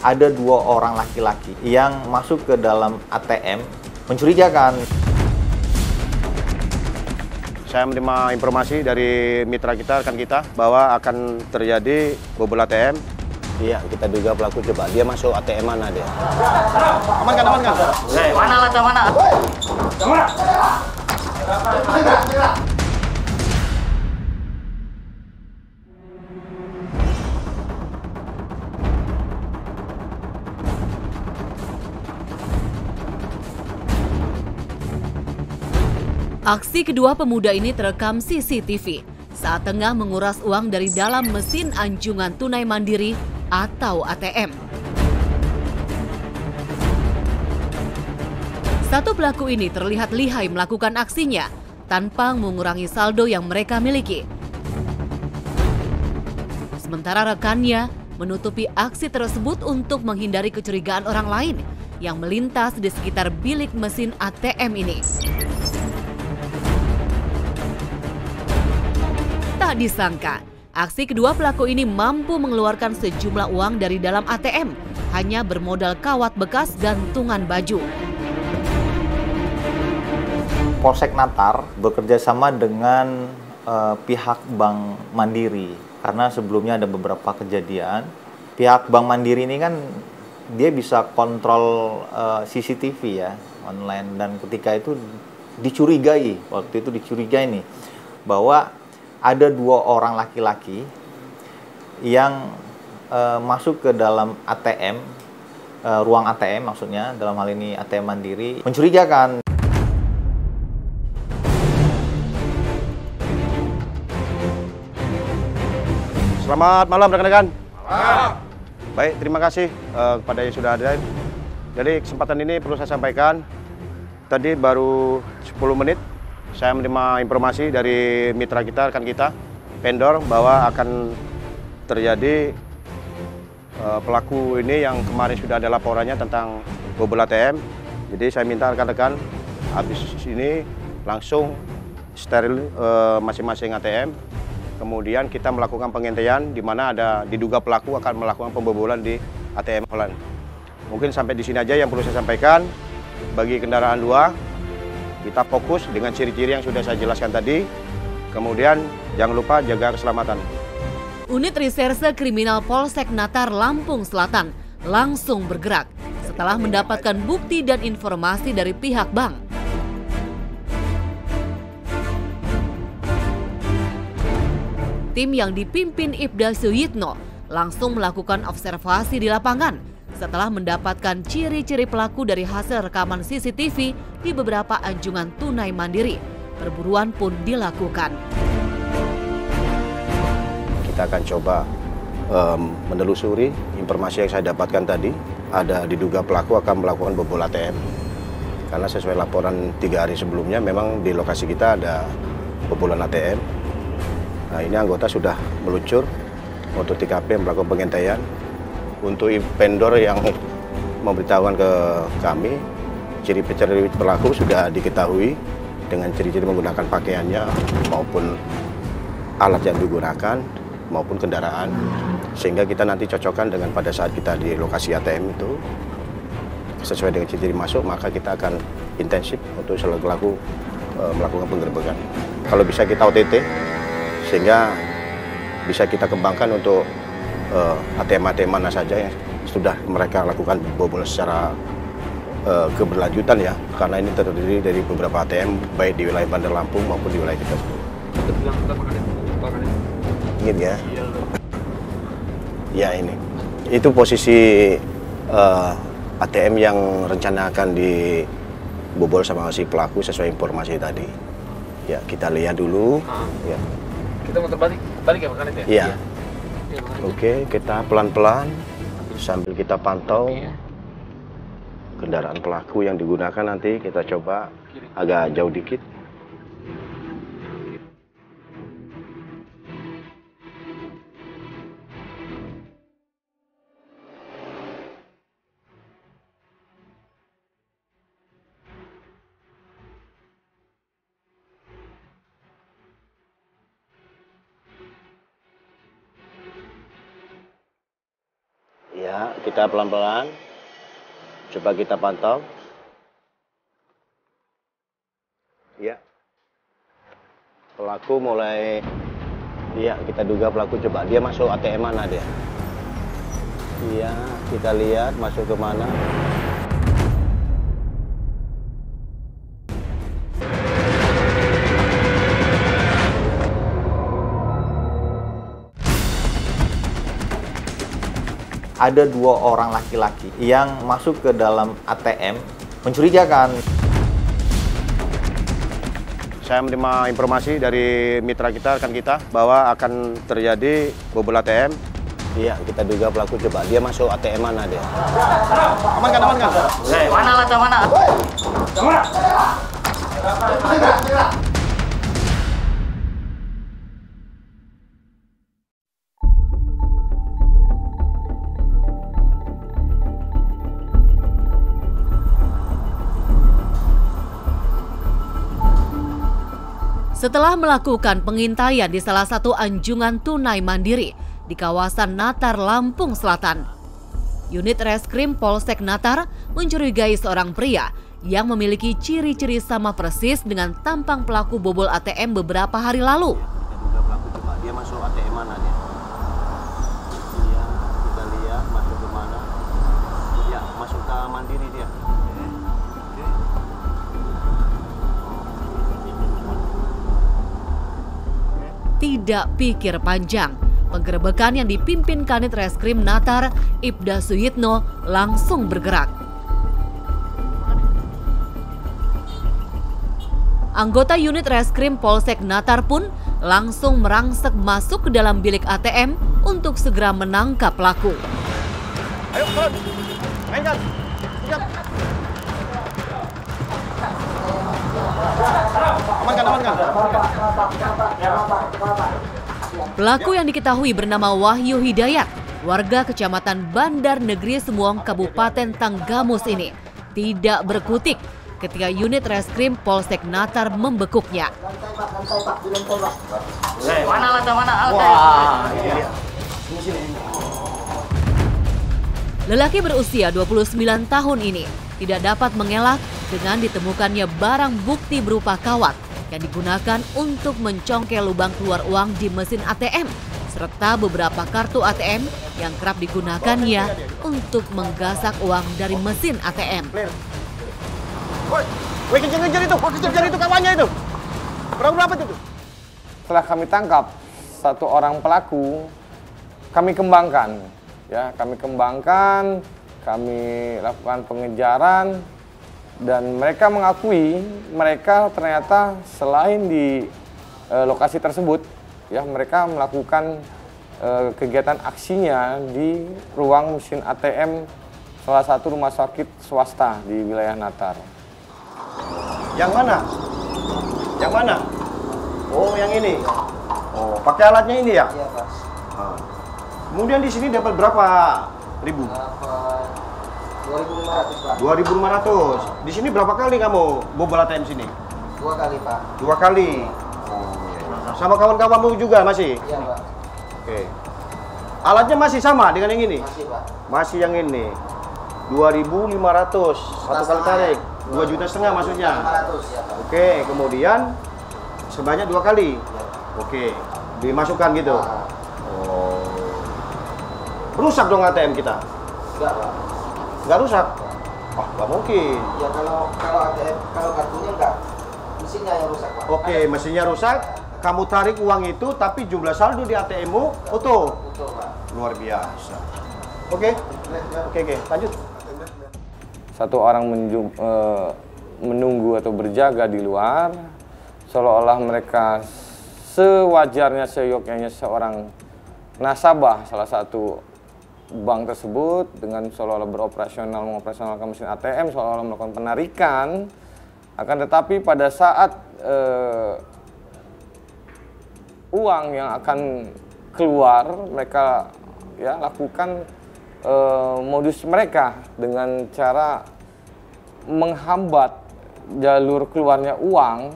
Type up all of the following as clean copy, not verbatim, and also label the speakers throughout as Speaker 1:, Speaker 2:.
Speaker 1: ada 2 orang laki-laki yang masuk ke dalam ATM mencurigakan.
Speaker 2: Saya menerima informasi dari mitra kita, rekan kita, bahwa akan terjadi bobol ATM.
Speaker 3: Iya, kita duga pelaku. Coba dia masuk ATM mana dia?
Speaker 2: Amankan, amankan.
Speaker 4: Mana lah, mana?
Speaker 5: Aksi kedua pemuda ini terekam CCTV saat tengah menguras uang dari dalam mesin anjungan tunai mandiri atau ATM. Satu pelaku ini terlihat lihai melakukan aksinya tanpa mengurangi saldo yang mereka miliki. Sementara rekannya menutupi aksi tersebut untuk menghindari kecurigaan orang lain yang melintas di sekitar bilik mesin ATM ini. Tak disangka, aksi kedua pelaku ini mampu mengeluarkan sejumlah uang dari dalam ATM hanya bermodal kawat bekas gantungan baju.
Speaker 1: Polsek Natar bekerja sama dengan pihak Bank Mandiri karena sebelumnya ada beberapa kejadian. Pihak Bank Mandiri ini kan dia bisa kontrol CCTV ya online, dan ketika itu waktu itu dicurigai nih bahwa ada 2 orang laki-laki yang masuk ke dalam ATM, ruang ATM maksudnya, dalam hal ini ATM Mandiri, mencurigakan.
Speaker 2: Selamat malam rekan-rekan. Baik, terima kasih kepada yang sudah hadir. Jadi kesempatan ini perlu saya sampaikan, tadi baru 10 menit saya menerima informasi dari mitra kita, rekan kita, vendor, bahwa akan terjadi pelaku ini yang kemarin sudah ada laporannya tentang bobol ATM. Jadi saya minta rekan-rekan habis ini langsung steril masing-masing ATM. Kemudian kita melakukan pengintaian di mana diduga pelaku akan melakukan pembobolan di ATM Holland. Mungkin sampai di sini aja yang perlu saya sampaikan. Bagi kendaraan 2, kita fokus dengan ciri-ciri yang sudah saya jelaskan tadi. Kemudian jangan lupa jaga keselamatan.
Speaker 5: Unit Reserse Kriminal Polsek Natar, Lampung Selatan langsung bergerak setelah mendapatkan bukti dan informasi dari pihak bank. Tim yang dipimpin Ibda Suyitno langsung melakukan observasi di lapangan setelah mendapatkan ciri-ciri pelaku dari hasil rekaman CCTV di beberapa anjungan tunai mandiri. Perburuan pun dilakukan.
Speaker 3: Kita akan coba menelusuri informasi yang saya dapatkan tadi. Ada diduga pelaku akan melakukan bobol ATM. Karena sesuai laporan 3 hari sebelumnya memang di lokasi kita ada bobolan ATM. Nah, ini anggota sudah meluncur untuk TKP melakukan pengintaian. Untuk vendor yang memberitahukan ke kami, ciri-ciri pelaku sudah diketahui dengan ciri-ciri menggunakan pakaiannya maupun alat yang digunakan maupun kendaraan, sehingga kita nanti cocokkan dengan pada saat kita di lokasi ATM itu sesuai dengan ciri-ciri masuk, maka kita akan intensif untuk selalu pelaku melakukan penggerbekan. Kalau bisa kita OTT sehingga bisa kita kembangkan untuk ATM-ATM mana saja yang sudah mereka lakukan bobol secara keberlanjutan ya, karena ini terdiri dari beberapa ATM baik di wilayah Bandar Lampung maupun di wilayah kita sendiri. Ingin ya? Ya ini. Itu posisi ATM yang rencana akan dibobol sama si pelaku sesuai informasi tadi. Ya, kita lihat dulu. Ya.
Speaker 4: Kita muter balik ya Pak Kanit ya?
Speaker 3: Iya. Oke, kita pelan-pelan sambil kita pantau kendaraan pelaku yang digunakan. Nanti kita coba agak jauh dikit. Ya, Ya, kita pelan-pelan. Coba kita pantau. Ya. Pelaku mulai, iya kita duga pelaku, coba dia masuk ATM mana dia? Iya, kita lihat masuk ke mana.
Speaker 1: Ada 2 orang laki-laki yang masuk ke dalam ATM mencurigakan.
Speaker 2: Saya menerima informasi dari mitra kita, rekan kita, bahwa akan terjadi bobol ATM.
Speaker 3: Iya, kita duga pelaku, coba dia masuk ATM mana dia?
Speaker 2: Amankan, amankan.
Speaker 4: Mana lah, mana?
Speaker 5: Setelah melakukan pengintaian di salah satu anjungan tunai mandiri di kawasan Natar, Lampung Selatan, unit reskrim Polsek Natar mencurigai seorang pria yang memiliki ciri-ciri sama persis dengan tampang pelaku bobol ATM beberapa hari lalu.
Speaker 3: Kita duga pelaku, coba dia masuk ATM mana dia? Iya, kita lihat masuk ke mana. Ya, masuk ke Mandiri dia.
Speaker 5: Tidak pikir panjang, penggerebekan yang dipimpin Kanit Reskrim Natar, Ibda Suyitno, langsung bergerak. Anggota unit Reskrim Polsek Natar pun langsung merangsek masuk ke dalam bilik ATM untuk segera menangkap pelaku.
Speaker 2: Ayo, turun. Mainkan. Siap. Amankan, amankan.
Speaker 5: Pelaku yang diketahui bernama Wahyu Hidayat, warga Kecamatan Bandar Negeri Semuong, Kabupaten Tanggamus ini tidak berkutik ketika unit reskrim Polsek Natar membekuknya.
Speaker 4: Mana lah, mana?
Speaker 2: Wah, ini dia.
Speaker 5: Lelaki berusia 29 tahun ini tidak dapat mengelak dengan ditemukannya barang bukti berupa kawat yang digunakan untuk mencongkel lubang keluar uang di mesin ATM, serta beberapa kartu ATM yang kerap digunakannya untuk menggasak uang dari mesin ATM.
Speaker 2: Woi, kejar-kejar itu kawannya itu. Berapa itu?
Speaker 6: Setelah kami tangkap satu orang pelaku, kami kembangkan, kami lakukan pengejaran, dan mereka mengakui mereka ternyata selain di lokasi tersebut, mereka melakukan kegiatan aksinya di ruang mesin ATM salah satu rumah sakit swasta di wilayah Natar.
Speaker 2: Yang mana? Yang mana? Oh, yang ini. Oh, pakai alatnya ini ya?
Speaker 7: Iya, Pak.
Speaker 2: Kemudian di sini dapat berapa ribu?
Speaker 7: 2.500, Pak.
Speaker 2: 2.500. Di sini berapa kali kamu bobol ATM sini?
Speaker 7: 2 kali, Pak.
Speaker 2: 2 kali. Sama kawan-kawanmu juga masih?
Speaker 7: Iya, Pak.
Speaker 2: Oke. Alatnya masih sama dengan yang ini?
Speaker 7: Masih, Pak.
Speaker 2: Masih yang ini. 2.500 satu kali tarik. 2,5 juta maksudnya.
Speaker 7: 500, ya, Pak.
Speaker 2: Oke, kemudian sebanyak 2 kali.
Speaker 7: Ya.
Speaker 2: Oke, dimasukkan gitu.
Speaker 7: Nah,
Speaker 2: Oh. Rusak dong ATM kita?
Speaker 7: enggak, Pak.
Speaker 2: Nggak rusak? Oh, nggak mungkin.
Speaker 7: Ya kalau ATM, kalau kartunya enggak. Mesinnya yang rusak, Pak.
Speaker 2: Oke, mesinnya rusak. Kamu tarik uang itu, tapi jumlah saldo di ATM-mu utuh.
Speaker 7: Betul, Pak.
Speaker 2: Luar biasa. Oke, lanjut.
Speaker 6: Satu orang menunggu atau berjaga di luar, seolah-olah mereka sewajarnya, seyogyanya seorang nasabah salah satu bank tersebut dengan seolah-olah mengoperasionalkan mesin ATM, seolah-olah melakukan penarikan. Akan tetapi pada saat uang yang akan keluar, mereka lakukan modus mereka dengan cara menghambat jalur keluarnya uang,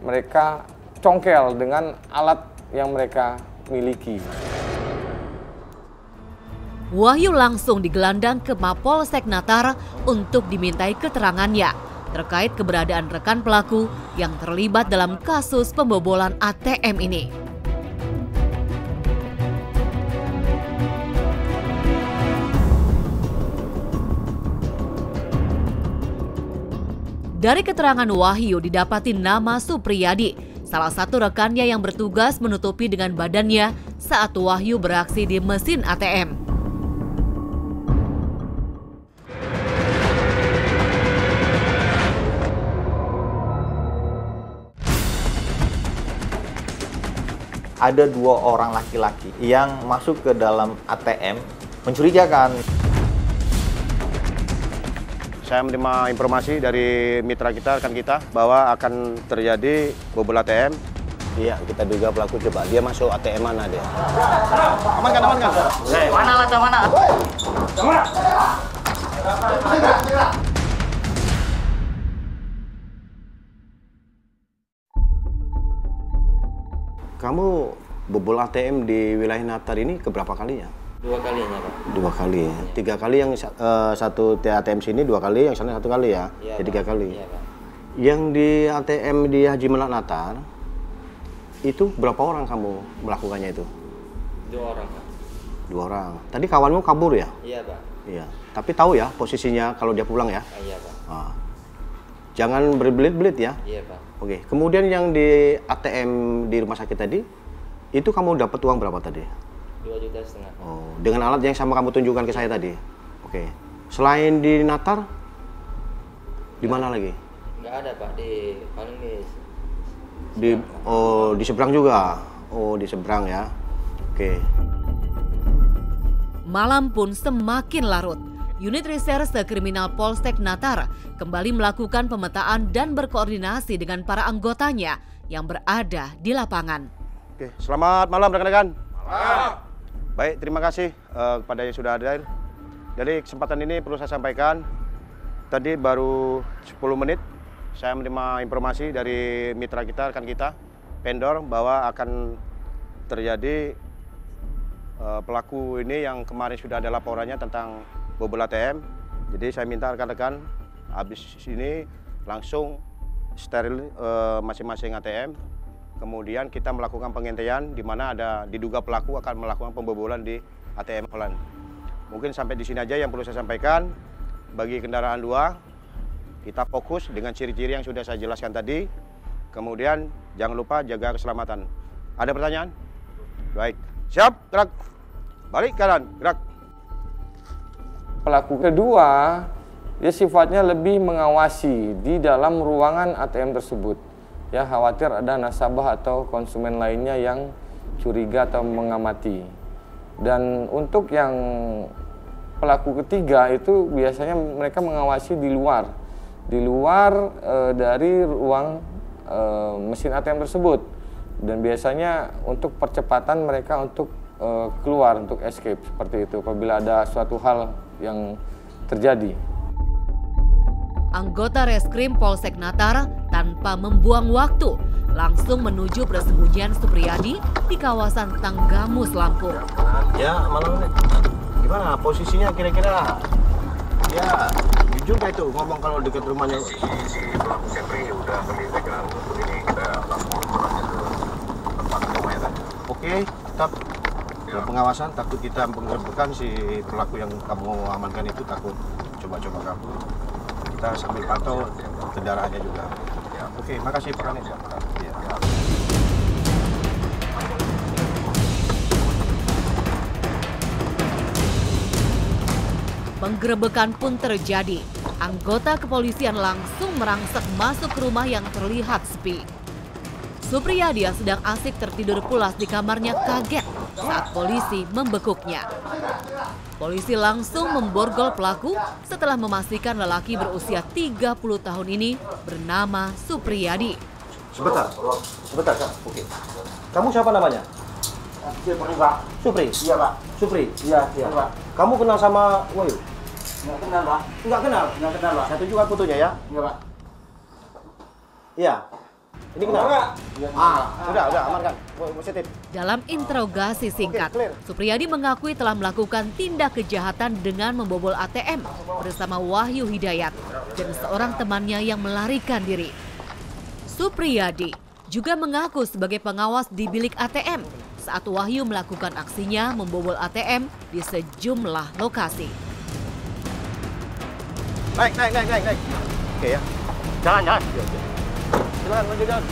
Speaker 6: mereka congkel dengan alat yang mereka miliki.
Speaker 5: Wahyu langsung digelandang ke Mapolsek Natar untuk dimintai keterangannya terkait keberadaan rekan pelaku yang terlibat dalam kasus pembobolan ATM ini. Dari keterangan Wahyu didapati nama Supriyadi, salah satu rekannya yang bertugas menutupi dengan badannya saat Wahyu beraksi di mesin ATM.
Speaker 1: Ada 2 orang laki-laki yang masuk ke dalam ATM mencurigakan.
Speaker 2: Saya menerima informasi dari mitra kita, rekan kita, bahwa akan terjadi bobol ATM.
Speaker 3: Iya, kita duga pelaku. Coba dia masuk ATM mana dia?
Speaker 2: Amankan, amankan.
Speaker 4: Mana lah, mana?
Speaker 3: Kamu bobol ATM di wilayah Natar ini keberapa kalinya?
Speaker 4: 2 kalinya, Pak.
Speaker 3: 2 kali ya. 3 kali yang satu ATM sini, 2 kali, yang sana 1 kali ya.
Speaker 4: Iya,
Speaker 3: jadi 3 kali.
Speaker 4: Iya, Pak.
Speaker 3: Yang di ATM di Haji Melak Natar itu berapa orang kamu melakukannya itu?
Speaker 4: 2 orang, Pak.
Speaker 3: 2 orang. Tadi kawanmu kabur ya?
Speaker 4: Iya, Pak.
Speaker 3: Iya. Tapi tahu ya posisinya kalau dia pulang ya?
Speaker 4: Iya, Pak.
Speaker 3: Ah. Jangan berbelit-belit ya.
Speaker 4: Iya, Pak.
Speaker 3: Oke. Kemudian yang di ATM di rumah sakit tadi, itu kamu dapat uang berapa tadi?
Speaker 4: 2,5 juta.
Speaker 3: Oh, dengan alat yang sama kamu tunjukkan ke saya tadi. Oke. Selain di Natar, di mana lagi?
Speaker 4: Nggak ada, Pak. Paling
Speaker 3: di seberang juga. Oh, di seberang ya. Oke.
Speaker 5: Malam pun semakin larut. Unit Reserse Kriminal Polsek Natar kembali melakukan pemetaan dan berkoordinasi dengan para anggotanya yang berada di lapangan.
Speaker 2: Oke, selamat malam rekan-rekan. Malam. Baik, terima kasih kepada yang sudah hadir. Jadi kesempatan ini perlu saya sampaikan. Tadi baru 10 menit saya menerima informasi dari mitra kita, rekan kita, vendor, bahwa akan terjadi pelaku ini yang kemarin sudah ada laporannya tentang bobol ATM. Jadi saya minta rekan-rekan habis ini langsung steril masing-masing ATM. Kemudian kita melakukan pengintaian di mana ada diduga pelaku akan melakukan pembobolan di ATM Holland. Mungkin sampai di sini aja yang perlu saya sampaikan. Bagi kendaraan 2, kita fokus dengan ciri-ciri yang sudah saya jelaskan tadi. Kemudian jangan lupa jaga keselamatan. Ada pertanyaan? Baik. Siap, gerak. Balik kanan, gerak.
Speaker 6: Pelaku kedua, dia sifatnya lebih mengawasi di dalam ruangan ATM tersebut. Ya, khawatir ada nasabah atau konsumen lainnya yang curiga atau mengamati. Dan untuk yang pelaku ketiga itu biasanya mereka mengawasi di luar dari ruang mesin ATM tersebut. Dan biasanya untuk percepatan mereka untuk keluar, untuk escape seperti itu apabila ada suatu hal yang terjadi.
Speaker 5: Anggota Reskrim Polsek Natar tanpa membuang waktu langsung menuju persembunyian Supriyadi di kawasan Tanggamus, Lampung.
Speaker 3: Ya, malam ini. Gimana posisinya kira-kira? Ya, jujur gak itu ngomong kalau dekat rumahnya? Si pelaku Sepri udah mendetekan untuk ini kita langsung tempat rumahnya tadi. Oke, tetap dalam pengawasan, takut kita penggerbekan si pelaku yang kamu amankan itu takut coba-coba kabur. Kita sambil pantau kendaraannya juga. Ya, oke, makasih Pak Kanis. Ya.
Speaker 5: Penggerebekan pun terjadi. Anggota kepolisian langsung merangsek masuk ke rumah yang terlihat sepi. Supriyadi yang sedang asik tertidur pulas di kamarnya kaget saat polisi membekuknya. Polisi langsung memborgol pelaku setelah memastikan lelaki berusia 30 tahun ini bernama Supriyadi.
Speaker 3: Sebentar, Kak. Oke. Kamu siapa namanya?
Speaker 7: Supri, Pak.
Speaker 3: Supri?
Speaker 7: Iya, Pak.
Speaker 3: Supri?
Speaker 7: Iya, Pak.
Speaker 3: Kamu kenal sama Wahyu?
Speaker 7: Nggak kenal, Pak.
Speaker 3: Enggak kenal?
Speaker 7: Nggak kenal, Pak.
Speaker 3: Saya tunjukkan fotonya ya.
Speaker 7: Iya, Pak.
Speaker 3: Iya.
Speaker 2: Ini kenapa? Udah, amankan. Positif.
Speaker 5: Dalam interogasi singkat, Supriyadi mengakui telah melakukan tindak kejahatan dengan membobol ATM bersama Wahyu Hidayat dan seorang temannya yang melarikan diri. Supriyadi juga mengaku sebagai pengawas di bilik ATM saat Wahyu melakukan aksinya membobol ATM di sejumlah lokasi.
Speaker 2: Naik. Oke ya. Jalan. Silakan maju jalan.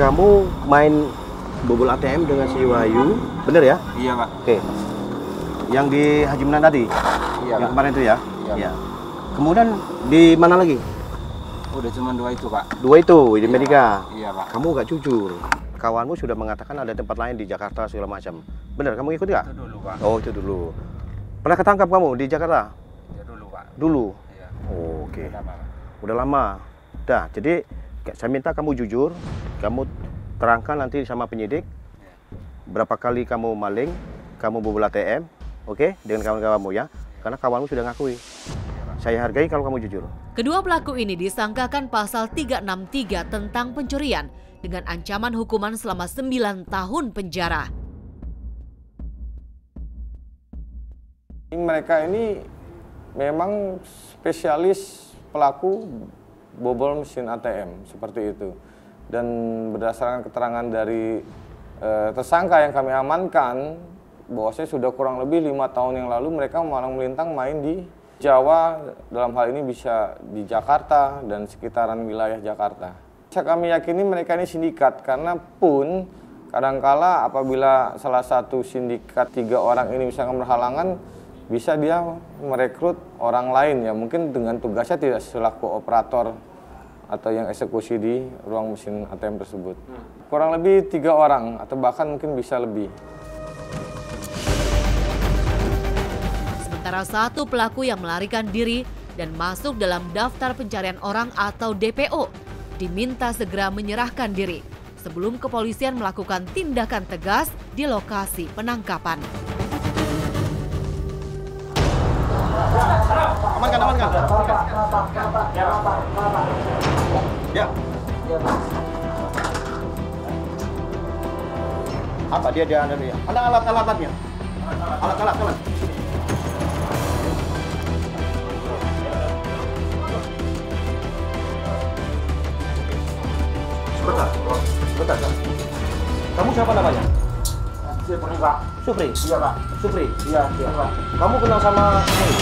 Speaker 2: Kamu main bobol ATM dengan si Wahyu, bener ya?
Speaker 6: Iya, Pak.
Speaker 2: Oke. Yang di Haji Menan tadi?
Speaker 6: Iya,
Speaker 2: yang
Speaker 6: Pak.
Speaker 2: kemarin itu ya?
Speaker 6: Iya.
Speaker 2: Kemudian di mana lagi?
Speaker 6: Udah cuma 2 itu, Pak.
Speaker 2: 2 itu, di Medika.
Speaker 6: Iya, Pak.
Speaker 2: Kamu gak jujur. Kawanmu sudah mengatakan ada tempat lain di Jakarta segala macam. Bener, kamu ikut gak?
Speaker 6: Itu dulu, Pak.
Speaker 2: Oh, itu dulu. Pernah ketangkap kamu di Jakarta?
Speaker 6: Ya dulu, Pak.
Speaker 2: Dulu?
Speaker 6: Iya.
Speaker 2: Oh, oke.
Speaker 6: Udah, Pak.
Speaker 2: Udah lama. Dah, jadi saya minta kamu jujur. Kamu terangkan nanti sama penyidik. Berapa kali kamu maling, kamu bobol ATM, oke? Dengan kawan-kawanmu ya. Karena kawanmu sudah ngakui. Saya hargai kalau kamu jujur.
Speaker 5: Kedua pelaku ini disangkakan pasal 363 tentang pencurian dengan ancaman hukuman selama 9 tahun penjara.
Speaker 6: Mereka ini memang spesialis pelaku bobol mesin ATM seperti itu. Dan berdasarkan keterangan dari tersangka yang kami amankan, bahwasanya sudah kurang lebih 5 tahun yang lalu mereka malang melintang main di Jawa, dalam hal ini bisa di Jakarta dan sekitaran wilayah Jakarta. Kami yakini mereka ini sindikat, karena pun kadangkala apabila salah satu sindikat 3 orang ini misalkan berhalangan, bisa dia merekrut orang lain ya, mungkin dengan tugasnya tidak selaku operator atau yang eksekusi di ruang mesin ATM tersebut. Kurang lebih 3 orang atau bahkan mungkin bisa lebih.
Speaker 5: Sementara satu pelaku yang melarikan diri dan masuk dalam daftar pencarian orang atau DPO diminta segera menyerahkan diri sebelum kepolisian melakukan tindakan tegas di lokasi penangkapan.
Speaker 2: Amankan. Ya. Apa dia ada ya? Ada alat-alatnya. Alat. Sebentar. Kamu siapa namanya?
Speaker 7: Supri, Pak.
Speaker 2: Supri?
Speaker 7: Iya, Pak.
Speaker 2: Supri?
Speaker 7: Iya, Pak.
Speaker 2: Kamu kenal sama ini?